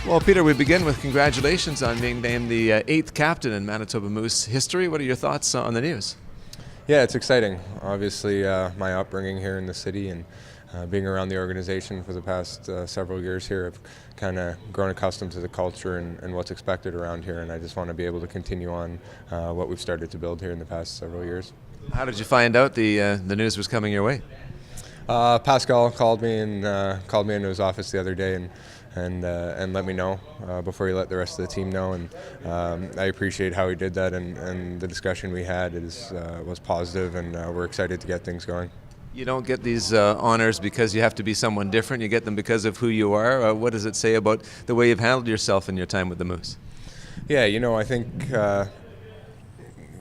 Well, Peter, we begin with congratulations on being named the 8th captain in Manitoba Moose history. What are your thoughts on the news? Yeah, it's exciting. Obviously, my upbringing here in the city and being around the organization for the past several years here, I've kind of grown accustomed to the culture and what's expected around here, and I just want to be able to continue on what we've started to build here in the past several years. How did you find out the news was coming your way? Pascal called me into his office the other day and let me know before he let the rest of the team know, and I appreciate how he did that, and the discussion we had was positive, and we're excited to get things going. You don't get these honors because you have to be someone different. You get them because of who you are. What does it say about the way you've handled yourself in your time with the Moose? Yeah, I think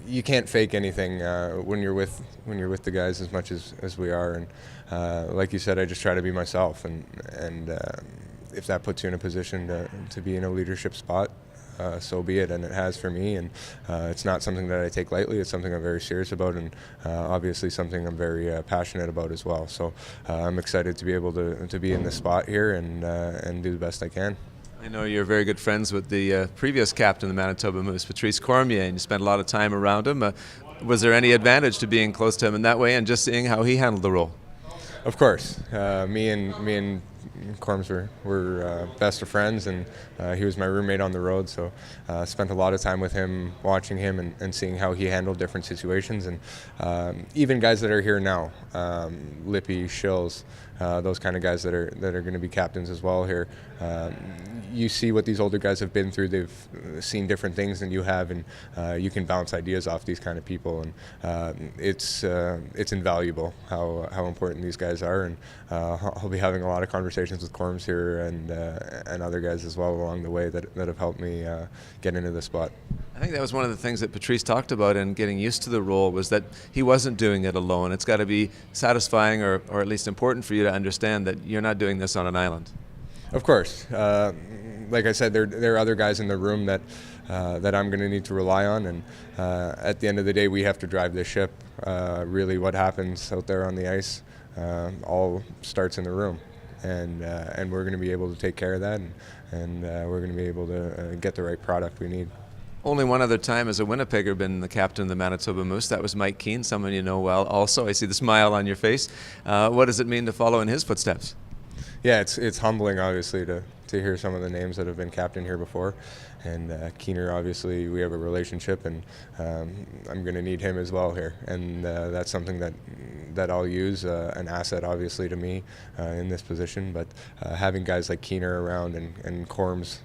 you can't fake anything when you're with the guys as much as we are, and like you said, I just try to be myself, and if that puts you in a position to be in a leadership spot, so be it, and it has for me, and it's not something that I take lightly. It's something I'm very serious about, and obviously something I'm very passionate about as well. So I'm excited to be able to be in this spot here and do the best I can. I know you're very good friends with the previous captain of the Manitoba Moose, Patrice Cormier, and you spent a lot of time around him. Was there any advantage to being close to him in that way and just seeing how he handled the role? Of course. Me and Corms were best of friends, and he was my roommate on the road, so spent a lot of time with him, watching him and seeing how he handled different situations, and even guys that are here now, Lippy, Shills, those kind of guys that are going to be captains as well here. You see what these older guys have been through. They've seen different things than you have, and you can bounce ideas off these kind of people, and it's invaluable how important these guys are, and I'll be having a lot of conversations with Corms here and other guys as well along the way that have helped me get into this spot. I think that was one of the things that Patrice talked about in getting used to the role, was that he wasn't doing it alone. It's got to be satisfying or at least important for you to understand that you're not doing this on an island. Of course. Like I said, there are other guys in the room that I'm going to need to rely on, and at the end of the day, we have to drive this ship. Really, what happens out there on the ice all starts in the room, and we're going to be able to take care of that, and we're going to be able to get the right product we need. Only one other time as a Winnipegger been the captain of the Manitoba Moose. That was Mike Keane, someone you know well also. I see the smile on your face. What does it mean to follow in his footsteps? Yeah, it's humbling, obviously, to hear some of the names that have been captain here before. And Keener, obviously, we have a relationship, and I'm going to need him as well here. And that's something that I'll use, an asset, obviously, to me in this position. But having guys like Keener around and Corms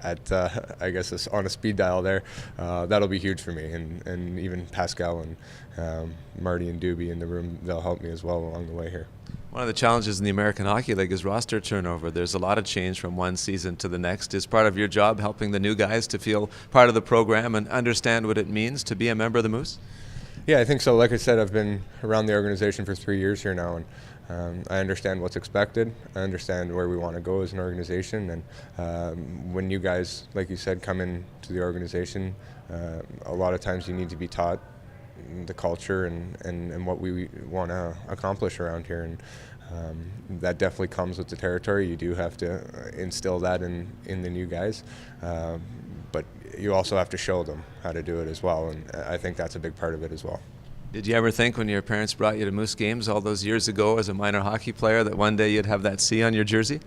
at I guess on a speed dial there, that'll be huge for me, and even Pascal and Marty and Doobie in the room, they'll help me as well along the way here. One of the challenges in the American Hockey League is roster turnover. There's a lot of change from one season to the next. Is part of your job helping the new guys to feel part of the program and understand what it means to be a member of the Moose? Yeah, I think so. Like I said, I've been around the organization for 3 years here now, and I understand what's expected. I understand where we want to go as an organization, and when you guys, like you said, come into the organization, a lot of times you need to be taught the culture and what we want to accomplish around here, and that definitely comes with the territory. You do have to instill that in the new guys, but you also have to show them how to do it as well, and I think that's a big part of it as well. Did you ever think when your parents brought you to Moose games all those years ago as a minor hockey player that one day you'd have that C on your jersey?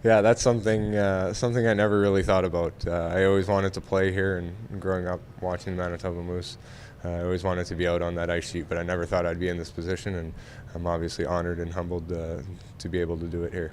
Yeah, that's something I never really thought about. I always wanted to play here, and growing up watching the Manitoba Moose, I always wanted to be out on that ice sheet, but I never thought I'd be in this position, and I'm obviously honored and humbled to be able to do it here.